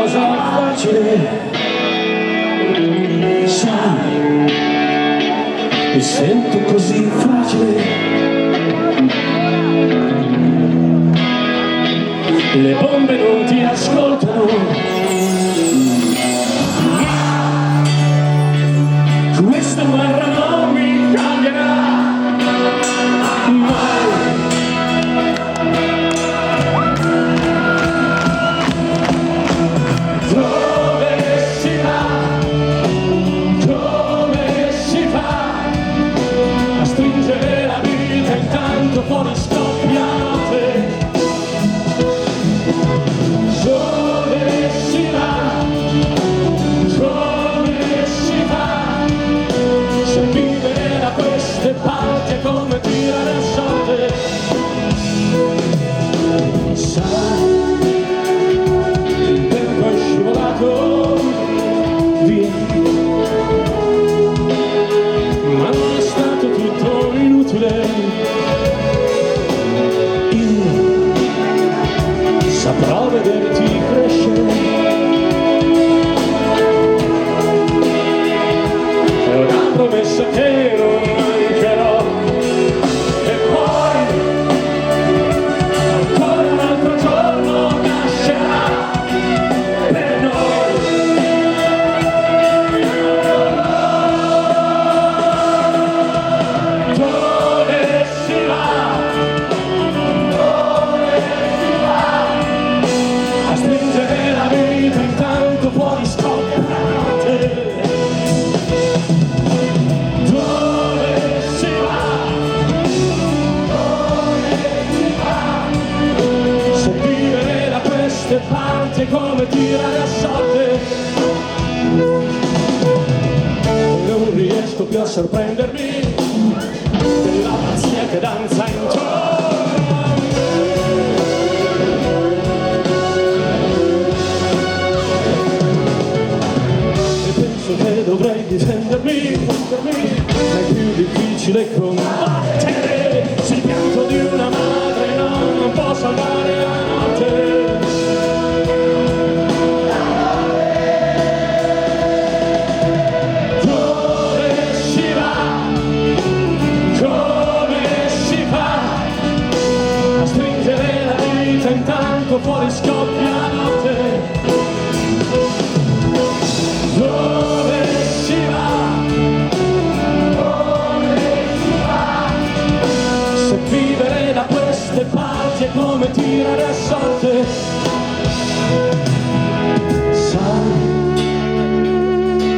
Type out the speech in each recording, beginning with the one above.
così facile, sai, mi sento così fragile. Le bombe non ti ascoltano, questa guerra non mi cambierà mai. Dove si va, come si fa a stringere la vita intanto fuori scoppiate? Dove si va, come si fa, se vivere da queste parti è come tirare a sorte. Sai, il tempo è scivolato via, ma non è stato tutto inutile. Io saprò vederti crescere, è una promessa che non mancherò. E poi ancora un altro giorno nascerà per noi. Dove si va, a stringere la vita intanto fuori scoppiate? Dove si va, se vivere da queste parti è come tirare a sorte. Non riesco più a sorprendermi della pazzia che danza intorno a me. Che dovrei difendermi, ma è più difficile combattere. Se il pianto di una madre non può salvare la notte. Dove si va, come si fa a stringere la vita intanto fuori scoppia la notte? Dove si va, se vivere da queste parti è come tirare a sorte? Sai,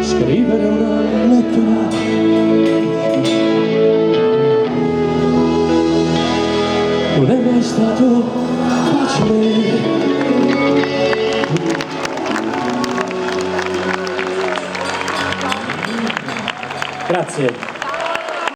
scrivere una lettera non è mai stato facile. Grazie.